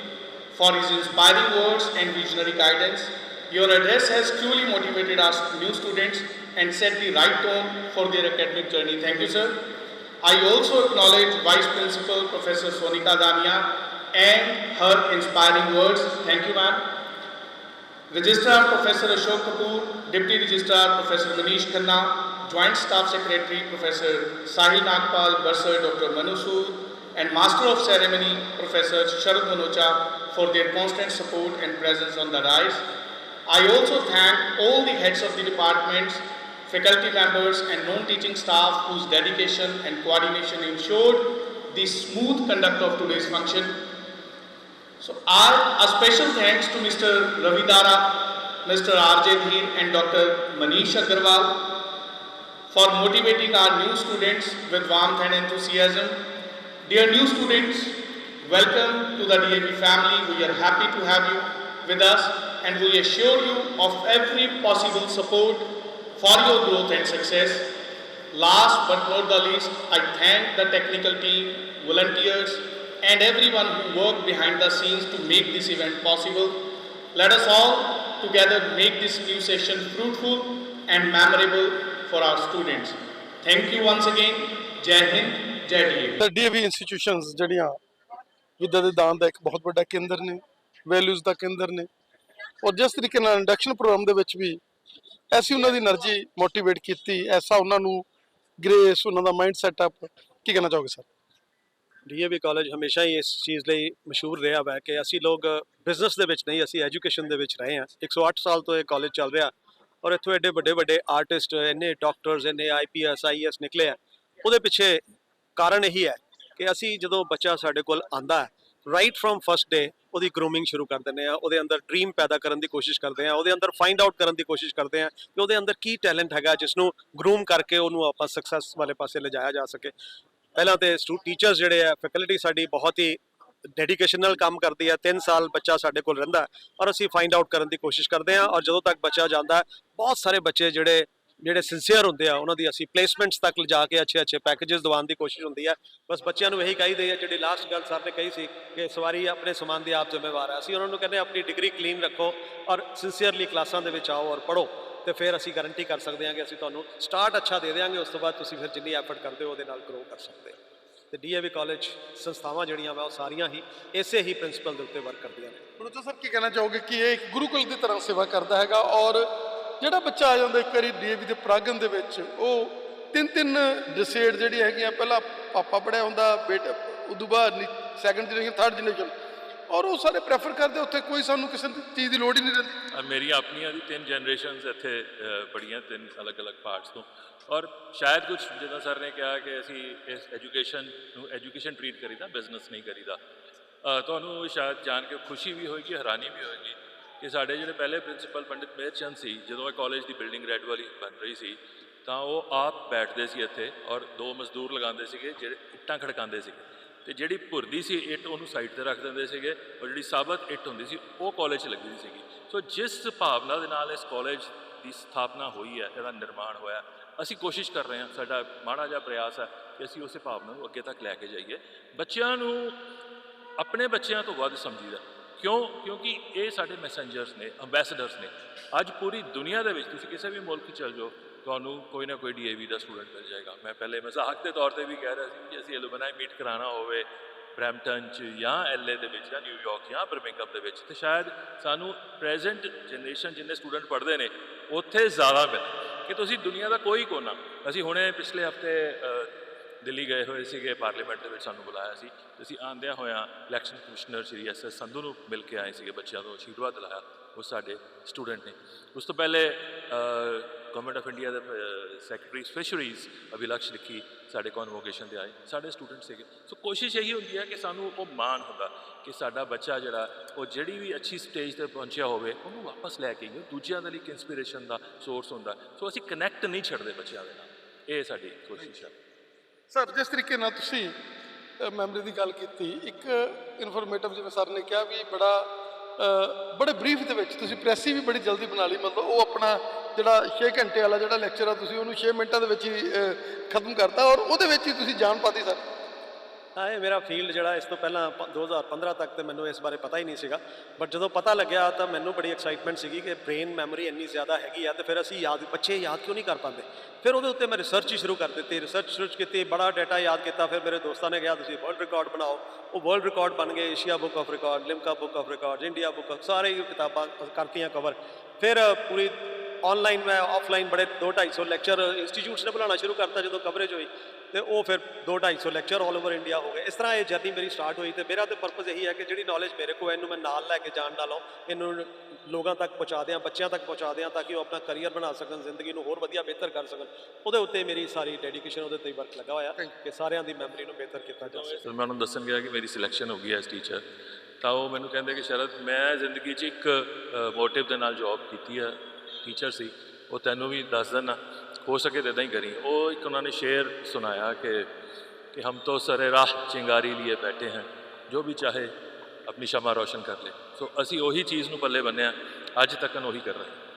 for his inspiring words and visionary guidance. Your address has truly motivated our new students and set the right tone for their academic journey. Thank you, sir. I also acknowledge Vice Principal Professor Sonika Dania and her inspiring words. Thank you, ma'am. Registrar Professor Ashok Kapoor, Deputy Registrar Professor Manish Khanna, Joint Staff Secretary Professor Sahil Nagpal, Bursar Dr. Manu Sood, and Master of Ceremony Professor Sharad Manocha for their constant support and presence on the dais. I also thank all the heads of the departments, faculty members and non-teaching staff whose dedication and coordination ensured the smooth conduct of today's function. So a special thanks to Mr. Ravi Dara, Mr. R.J. Dheer and Dr. Manish Agarwal for motivating our new students with warmth and enthusiasm. Dear new students, welcome to the DAV family. We are happy to have you with us and we assure you of every possible support for your growth and success. Last but not the least, I thank the technical team, volunteers, and everyone who worked behind the scenes to make this event possible. Let us all together make this new session fruitful and memorable for our students. Thank you once again. Jai Hind, Jai DAV. DAV institutions ਜਿਹੜੀਆਂ ਵਿਦਿਆ ਦੇ ਦਾਨ ਦਾ ਇੱਕ ਬਹੁਤ ਵੱਡਾ ਕੇਂਦਰ ਨੇ, values ਦਾ ਕੇਂਦਰ ਨੇ, ਔਰ ਜਿਸ ਤਰੀਕੇ ਨਾਲ ਇੰਡਕਸ਼ਨ ਪ੍ਰੋਗਰਾਮ ਦੇ ਵਿੱਚ ਵੀ ਐਸੀ ਉਹਨਾਂ ਦੀ એનર્ਜੀ ਮੋਟੀਵੇਟ ਕੀਤੀ, ਐਸਾ ਉਹਨਾਂ ਨੂੰ ਗ੍ਰੇਸ, ਉਹਨਾਂ ਦਾ ਮਾਈਂਡ ਸੈਟਅਪ, ਕੀ ਕਹਿਣਾ ਚਾਹੋਗੇ ਸਰ? ਡੀਏਵੀ ਕਾਲਜ ਹਮੇਸ਼ਾ ਹੀ ਇਸ ਚੀਜ਼ ਲਈ ਮਸ਼ਹੂਰ ਰਿਹਾ ਹੈ ਕਿ ਅਸੀਂ ਲੋਕ ਬਿਜ਼ਨਸ ਦੇ ਵਿੱਚ ਨਹੀਂ, ਅਸੀਂ ਐਜੂਕੇਸ਼ਨ ਦੇ ਵਿੱਚ ਰਹੇ ਹਾਂ। 108 ਸਾਲ ਤੋਂ ਇਹ ਕਾਲਜ ਚੱਲ ਰਿਹਾ ਔਰ ਇੱਥੋਂ ਐਡੇ ਵੱਡੇ ਵੱਡੇ ਆਰਟਿਸਟ, ਇੰਨੇ ਡਾਕਟਰਸ, ਇੰਨੇ IPS IAS ਨਿਕਲੇ ਆ। ਉਹਦੇ ਪਿੱਛੇ ਕਾਰਨ ਇਹੀ ਹੈ ਕਿ ਅਸੀਂ ਜਦੋਂ ਬੱਚਾ ਸਾਡੇ ਕੋਲ ਆਂਦਾ ਹੈ, ਰਾਈਟ ਫਰੋਮ ਫਸਟ ਡੇ ਉਹਦੀ ਗਰੂਮਿੰਗ ਸ਼ੁਰੂ ਕਰ ਦਿੰਦੇ ਆ, ਉਹਦੇ ਅੰਦਰ ਡ੍ਰੀਮ ਪੈਦਾ ਕਰਨ ਦੀ ਕੋਸ਼ਿਸ਼ ਕਰਦੇ ਆ, ਉਹਦੇ ਅੰਦਰ ਫਾਈਂਡ ਆਊਟ ਕਰਨ ਦੀ ਕੋਸ਼ਿਸ਼ ਕਰਦੇ ਆ ਕਿ ਉਹਦੇ ਅੰਦਰ ਕੀ ਟੈਲੈਂਟ ਹੈਗਾ ਜਿਸ ਨੂੰ ਗਰੂਮ ਕਰਕੇ ਉਹਨੂੰ ਆਪਾਂ ਸਕਸੈਸ ਵਾਲੇ ਪਾਸੇ ਲਿਜਾਇਆ ਜਾ ਸਕੇ। ਪਹਿਲਾਂ ਤੇ ਟੀਚਰਸ ਜਿਹੜੇ ਆ, ਫੈਕਲਟੀ ਸਾਡੀ ਬਹੁਤ ਹੀ ਡੈਡੀਕੇਸ਼ਨ ਨਾਲ ਕੰਮ ਕਰਦੀ ਹੈ। 3 ਸਾਲ ਬੱਚਾ ਸਾਡੇ ਕੋਲ ਰਹਿੰਦਾ ਔਰ ਅਸੀਂ ਫਾਈਂਡ ਆਊਟ ਕਰਨ ਦੀ ਕੋਸ਼ਿਸ਼ ਕਰਦੇ ਹਾਂ ਔਰ ਜਦੋਂ ਤੱਕ ਬੱਚਾ ਜਾਂਦਾ, ਬਹੁਤ ਸਾਰੇ ਬੱਚੇ ਜਿਹੜੇ ਸਿੰਸੀਅਰ ਹੁੰਦੇ ਆ, ਉਹਨਾਂ ਦੀ ਅਸੀਂ ਪਲੇਸਮੈਂਟਸ ਤੱਕ ਲਿਜਾ ਕੇ ਅੱਛੇ ਪੈਕੇजेस ਦਿਵਾਉਣ ਦੀ ਕੋਸ਼ਿਸ਼ ਹੁੰਦੀ ਹੈ। ਬਸ ਬੱਚਿਆਂ ਨੂੰ ਇਹੀ ਕਹੀਦੇ ਆ, ਜਿਹੜੀ ਲਾਸਟ ਗੱਲ ਸਰ ਨੇ ਕਹੀ ਸੀ ਕਿ ਸਵਾਰੀ ਆਪਣੇ ਸਮਾਨ ਦੀ ਆਪ ਜ਼ਿੰਮੇਵਾਰ ਹੈ। ਅਸੀਂ ਉਹਨਾਂ ਨੂੰ ਕਹਿੰਦੇ ਆਪਣੀ ਡਿਗਰੀ ਕਲੀਨ ਰੱਖੋ ਔਰ ਸਿੰਸੀਅਰਲੀ ਕਲਾਸਾਂ ਦੇ ਵਿੱਚ ਆਓ ਔਰ ਪੜ੍ਹੋ, ਤੇ ਫਿਰ ਅਸੀਂ ਗਾਰੰਟੀ ਕਰ ਸਕਦੇ ਹਾਂ ਕਿ ਅਸੀਂ ਤੁਹਾਨੂੰ ਸਟਾਰਟ ਅੱਛਾ ਦੇ ਦਿਆਂਗੇ। ਉਸ ਤੋਂ ਬਾਅਦ ਤੁਸੀਂ ਫਿਰ ਜਿੰਨੀ ਐਫਰਟ ਕਰਦੇ ਹੋ ਉਹਦੇ ਨਾਲ ਗਰੋ ਕਰ ਸਕਦੇ ਹੋ। ਤੇ DAV ਕਾਲਜ ਸੰਸਥਾਵਾਂ ਜਿਹੜੀਆਂ ਵਾ ਉਹ ਸਾਰੀਆਂ ਹੀ ਇਸੇ ਹੀ ਪ੍ਰਿੰਸੀਪਲ ਦੇ ਉੱਤੇ ਵਰਕ ਕਰਦੀਆਂ ਨੇ। ਮਨੋਜ ਸਰ, ਕੀ ਕਹਿਣਾ ਚਾਹੋਗੇ ਕਿ ਇਹ ਇੱਕ ਗੁਰੂਕੁਲ ਦੀ ਤਰ੍ਹਾਂ ਸੇਵਾ ਕਰਦਾ ਹੈਗਾ ਔਰ ਜਿਹੜਾ ਬੱਚਾ ਆ ਜਾਂਦਾ ਇੱਕ ਵਾਰੀ DAV ਦੇ ਪ੍ਰਾਂਗਣ ਦੇ ਵਿੱਚ, ਉਹ 3 ਡਿਸੇਡ ਜਿਹੜੀਆਂ ਹੈਗੀਆਂ, ਪਹਿਲਾਂ ਪਾਪਾ ਪੜ੍ਹਿਆ ਹੁੰਦਾ, ਬੇਟਾ, ਉਦੋਂ ਬਾਅਦ ਸੈਕੰਡ ਜਨਰੇਸ਼ਨ, ਥਰਡ ਜਨਰੇਸ਼ਨ, ਔਰ ਉਹ ਸਾਰੇ ਪ੍ਰੈਫਰ ਕਰਦੇ, ਉੱਥੇ ਕੋਈ ਸਾਨੂੰ ਕਿਸੇ ਚੀਜ਼ ਦੀ ਲੋੜ ਹੀ ਨਹੀਂ ਰਹਿੰਦੀ। ਮੇਰੀਆਂ ਆਪਣੀਆਂ ਵੀ 3 ਜਨਰੇਸ਼ਨਸ ਇੱਥੇ ਪੜ੍ਹੀਆਂ, 3 ਅਲੱਗ-ਅਲੱਗ ਪਾਰਟਸ ਤੋਂ। ਔਰ ਸ਼ਾਇਦ ਕੁਝ ਜਿੱਦਾਂ ਸਰ ਨੇ ਕਿਹਾ ਕਿ ਅਸੀਂ ਇਸ ਐਜੂਕੇਸ਼ਨ ਨੂੰ ਐਜੂਕੇਸ਼ਨ ਟਰੀਟ ਕਰੀਦਾ, ਬਿਜ਼ਨਸ ਨਹੀਂ ਕਰੀਦਾ। ਤੁਹਾਨੂੰ ਸ਼ਾਇਦ ਜਾਣ ਕੇ ਖੁਸ਼ੀ ਵੀ ਹੋਏਗੀ, ਹੈਰਾਨੀ ਵੀ ਹੋਏਗੀ ਕਿ ਸਾਡੇ ਜਿਹੜੇ ਪਹਿਲੇ ਪ੍ਰਿੰਸੀਪਲ ਪੰਡਿਤ ਮੇਹਰ ਚੰਦ ਸੀ, ਜਦੋਂ ਇਹ ਕਾਲਜ ਦੀ ਬਿਲਡਿੰਗ ਰੈੱਡ ਵਾਲੀ ਬਣ ਰਹੀ ਸੀ, ਤਾਂ ਉਹ ਆਪ ਬੈਠਦੇ ਸੀ ਇੱਥੇ ਔਰ 2 ਮਜ਼ਦੂਰ ਲਗਾਉਂਦੇ ਸੀਗੇ ਜਿਹੜੇ ਇੱਟਾਂ ਖੜਕਾਉਂਦੇ ਸੀਗੇ, ਤੇ ਜਿਹੜੀ ਭੁਰਦੀ ਸੀ ਇੱਟ ਉਹਨੂੰ ਸਾਈਡ ਤੇ ਰੱਖ ਦਿੰਦੇ ਸੀਗੇ, ਔਰ ਜਿਹੜੀ ਸਾਬਤ ਇੱਟ ਹੁੰਦੀ ਸੀ ਉਹ ਕਾਲਜ 'ਚ ਲੱਗੀ ਸੀਗੀ। ਸੋ ਜਿਸ ਭਾਵਨਾ ਦੇ ਨਾਲ ਇਸ ਕਾਲਜ ਦੀ ਸਥਾਪਨਾ ਹੋਈ ਹੈ, ਇਹਦਾ ਨਿਰਮਾਣ ਹੋਇਆ, ਅਸੀਂ ਕੋਸ਼ਿਸ਼ ਕਰ ਰਹੇ ਹਾਂ, ਸਾਡਾ ਮਾੜਾ ਜਿਹਾ ਪ੍ਰਯਾਸ ਹੈ ਕਿ ਅਸੀਂ ਉਸੇ ਭਾਵਨਾ ਨੂੰ ਅੱਗੇ ਤੱਕ ਲੈ ਕੇ ਜਾਈਏ। ਬੱਚਿਆਂ ਨੂੰ ਆਪਣੇ ਬੱਚਿਆਂ ਤੋਂ ਵੱਧ ਸਮਝੀਦਾ, ਕਿਉਂਕਿ ਇਹ ਸਾਡੇ ਮੈਸੇਂਜਰਸ ਨੇ, ਅੰਬੈਸਡਰਸ ਨੇ। ਅੱਜ ਪੂਰੀ ਦੁਨੀਆ ਦੇ ਵਿੱਚ ਤੁਸੀਂ ਕਿਸੇ ਵੀ ਮੁਲਕ 'ਚ ਚਲ ਜਾਓ, ਤੁਹਾਨੂੰ ਕੋਈ ਨਾ ਕੋਈ DAV ਦਾ ਸਟੂਡੈਂਟ ਮਿਲ ਜਾਏਗਾ। ਮੈਂ ਪਹਿਲੇ ਮਜ਼ਾਕ ਦੇ ਤੌਰ ਤੇ ਵੀ ਕਹਿ ਰਿਹਾ ਸੀ ਕਿ ਅਸੀਂ ਐਲੂਮਨਾਈ ਮੀਟ ਕਰਾਉਣਾ ਹੋਵੇ ਬਰੈਂਪਟਨ 'ਚ ਜਾਂ LA ਦੇ ਵਿੱਚ ਜਾਂ ਨਿਊਯਾਰਕ ਜਾਂ ਬਰਮਿੰਘਮ ਦੇ ਵਿੱਚ, ਤੇ ਸ਼ਾਇਦ ਸਾਨੂੰ ਪ੍ਰੈਜ਼ੈਂਟ ਜਨਰੇਸ਼ਨ ਜਿੰਨੇ ਸਟੂਡੈਂਟ ਪੜ੍ਹਦੇ ਨੇ ਉੱਥੇ ਜ਼ਿਆਦਾ ਮਿਲੇ ਕਿ ਤੁਸੀਂ ਦੁਨੀਆ ਦਾ ਕੋਈ ਕੋਨਾ। ਅਸੀਂ ਹੁਣੇ ਪਿਛਲੇ ਹਫਤੇ ਦਿੱਲੀ ਗਏ ਹੋਏ ਸੀਗੇ, ਪਾਰਲੀਮੈਂਟ ਦੇ ਵਿੱਚ ਸਾਨੂੰ ਬੁਲਾਇਆ ਸੀ, ਅਸੀਂ ਆਉਂਦਿਆਂ ਹੋਇਆਂ ਇਲੈਕਸ਼ਨ ਕਮਿਸ਼ਨਰ ਸ਼੍ਰੀ SS ਸੰਧੂ ਨੂੰ ਮਿਲ ਕੇ ਆਏ ਸੀਗੇ, ਬੱਚਿਆਂ ਤੋਂ ਆਸ਼ੀਰਵਾਦ ਦਿਲਾਇਆ, ਉਹ ਸਾਡੇ ਸਟੂਡੈਂਟ ਨੇ। ਉਸ ਤੋਂ ਪਹਿਲੇ ਗਵਰਨਮੈਂਟ ਆਫ ਇੰਡੀਆ ਦੇ ਸੈਕਟਰੀ ਫਿਸ਼ਰੀਜ਼ ਅਭਿਲਕਸ਼ ਲਿਖੀ ਸਾਡੇ ਕਨਵੋਕੇਸ਼ਨ 'ਤੇ ਆਏ, ਸਾਡੇ ਸਟੂਡੈਂਟ ਸੀਗੇ। ਸੋ ਕੋਸ਼ਿਸ਼ ਇਹੀ ਹੁੰਦੀ ਹੈ ਕਿ ਸਾਨੂੰ ਉਹ ਮਾਣ ਹੁੰਦਾ ਕਿ ਸਾਡਾ ਬੱਚਾ ਜਿਹੜਾ ਉਹ ਜਿਹੜੀ ਵੀ ਅੱਛੀ ਸਟੇਜ 'ਤੇ ਪਹੁੰਚਿਆ ਹੋਵੇ ਉਹਨੂੰ ਵਾਪਸ ਲੈ ਕੇ ਆਈਏ, ਦੂਜਿਆਂ ਦੇ ਲਈ ਇੱਕ ਇੰਸਪੀਰੇਸ਼ਨ ਦਾ ਸੋਰਸ ਹੁੰਦਾ। ਸੋ ਅਸੀਂ ਕਨੈਕਟ ਨਹੀਂ ਛੱਡਦੇ ਬੱਚਿਆਂ ਦੇ ਨਾਲ, ਇਹ ਸਾਡੀ ਕੋਸ਼ਿਸ਼ ਹੈ। ਸਰ, ਜਿਸ ਤਰੀਕੇ ਨਾਲ ਤੁਸੀਂ ਮੈਮਰੀ ਦੀ ਗੱਲ ਕੀਤੀ, ਇੱਕ ਇਨਫੋਰਮੇਟਿਵ, ਜਿਵੇਂ ਸਰ ਨੇ ਕਿਹਾ ਵੀ ਬੜੇ ਬਰੀਫ ਦੇ ਵਿੱਚ ਤੁਸੀਂ ਪ੍ਰੈਸ ਵੀ ਬੜੀ ਜਲਦੀ ਬਣਾ ਲਈ, ਮਤਲਬ ਉਹ ਆਪਣਾ ਜਿਹੜਾ 6 ਘੰਟੇ ਵਾਲਾ ਜਿਹੜਾ ਲੈਕਚਰ ਆ ਤੁਸੀਂ ਉਹਨੂੰ 6 ਮਿੰਟਾਂ ਦੇ ਵਿੱਚ ਹੀ ਖਤਮ ਕਰਤਾ, ਔਰ ਉਹਦੇ ਵਿੱਚ ਹੀ ਤੁਸੀਂ ਜਾਣ ਪਾਤੀ ਸਰ। ਹਾਂ, ਇਹ ਮੇਰਾ ਫੀਲਡ ਜਿਹੜਾ ਇਸ ਤੋਂ ਪਹਿਲਾਂ 2015 ਤੱਕ ਤੇ ਮੈਨੂੰ ਇਸ ਬਾਰੇ ਪਤਾ ਹੀ ਨਹੀਂ ਸੀਗਾ, ਬਟ ਜਦੋਂ ਪਤਾ ਲੱਗਿਆ ਤਾਂ ਮੈਨੂੰ ਬੜੀ ਐਕਸਾਈਟਮੈਂਟ ਸੀਗੀ ਕਿ ਬ੍ਰੇਨ ਮੈਮਰੀ ਇੰਨੀ ਜ਼ਿਆਦਾ ਹੈਗੀ ਆ, ਤੇ ਫਿਰ ਅਸੀਂ ਬੱਚੇ ਯਾਦ ਕਿਉਂ ਨਹੀਂ ਕਰ ਪਾਉਂਦੇ। ਫਿਰ ਉਹਦੇ ਉੱਤੇ ਮੈਂ ਰਿਸਰਚ ਹੀ ਸ਼ੁਰੂ ਕਰ ਦਿੱਤੀ, ਰਿਸਰਚ ਕੀਤੀ, ਬੜਾ ਡਾਟਾ ਯਾਦ ਕੀਤਾ। ਫਿਰ ਮੇਰੇ ਦੋਸਤਾਂ ਨੇ ਕਿਹਾ ਤੁਸੀਂ ਵਰਲਡ ਰਿਕਾਰਡ ਬਣਾਓ, ਉਹ ਵਰਲਡ ਰਿਕਾਰਡ ਬਣ ਗਏ, Asia book of record, Limca book of record, India book, ਸਾਰੇ ਹੀ ਕਿਤਾਬਾਂ ਕਰਤੀਆਂ ਕਵਰ। ਫਿਰ ਪੂਰੀ ਆਨਲਾਈਨ ਮੈਂ ਆਫਲਾਈਨ ਬੜੇ 200-250 ਲੈਕਚਰ ਇੰਸਟੀਚਿਊਟਸ ਨੇ ਬੁਲਾਉਣਾ ਸ਼ੁਰੂ ਕਰਤਾ ਜਦੋਂ ਕਵਰੇਜ ਹੋਈ, ਤੇ ਉਹ ਫਿਰ 200-250 ਲੈਕਚਰ ਆਲ ਓਵਰ ਇੰਡੀਆ ਹੋ ਗਏ। ਇਸ ਤਰ੍ਹਾਂ ਇਹ ਜਰਨੀ ਮੇਰੀ ਸਟਾਰਟ ਹੋਈ, ਤੇ ਮੇਰਾ ਤਾਂ ਪਰਪਸ ਇਹੀ ਹੈ ਕਿ ਜਿਹੜੀ ਨੌਲੇਜ ਮੇਰੇ ਕੋਲ ਇਹਨੂੰ ਮੈਂ ਨਾਲ ਲੈ ਕੇ ਜਾਣ ਨਾਲੋਂ ਇਹਨੂੰ ਲੋਕਾਂ ਤੱਕ ਪਹੁੰਚਾ ਦਿਆਂ, ਬੱਚਿਆਂ ਤੱਕ ਪਹੁੰਚਾ ਦਿਆਂ, ਤਾਂ ਕਿ ਉਹ ਆਪਣਾ ਕਰੀਅਰ ਬਣਾ ਸਕਣ, ਜ਼ਿੰਦਗੀ ਨੂੰ ਹੋਰ ਵਧੀਆ ਬਿਹਤਰ ਕਰ ਸਕਣ। ਉਹਦੇ ਉੱਤੇ ਮੇਰੀ ਸਾਰੀ ਡੈਡੀਕੇਸ਼ਨ, ਉਹਦੇ 'ਤੇ ਹੀ ਵਰਕ ਲੱਗਾ ਹੋਇਆ ਕਿ ਸਾਰਿਆਂ ਦੀ ਮੈਮਰੀ ਨੂੰ ਬਿਹਤਰ ਕੀਤਾ ਜਾ ਸਕੇ। ਸਰ, ਮੈਂ ਉਹਨੂੰ ਦੱਸਣ ਗਿਆ ਕਿ ਮੇਰੀ ਸਿਲੈਕਸ਼ਨ ਹੋ ਗਈ ਐਜ਼ ਟੀਚਰ, ਤਾਂ ਉਹ ਮੈਨੂੰ ਕਹਿੰਦੇ ਕਿ ਸ਼ਰਦ, ਮੈਂ ਜ਼ਿੰਦਗੀ 'ਚ ਇੱਕ ਮੋਟਿਵ ਦੇ ਨਾਲ ਜੋਬ ਕੀਤੀ ਹੈ, ਟੀਚਰ ਸੀ, ਉਹ ਤੈਨੂੰ ਵੀ ਦੱਸ ਦੇਣਾ, ਹੋ ਸਕੇ ਤਾਂ ਇੱਦਾਂ ਹੀ ਕਰੀ। ਉਹ ਇੱਕ ਉਹਨਾਂ ਨੇ ਸ਼ੇਰ ਸੁਣਾਇਆ ਕਿ हम तो सरे राह चिंगारी लिए बैठे हैं, जो भी चाहे अपनी शमा रोशन कर ले। सो असी ਉਹੀ ਚੀਜ਼ ਨੂੰ ਪੱਲੇ ਬੰਨਿਆ, ਅੱਜ ਤੱਕ ਉਹੀ ਕਰ ਰਹੇ।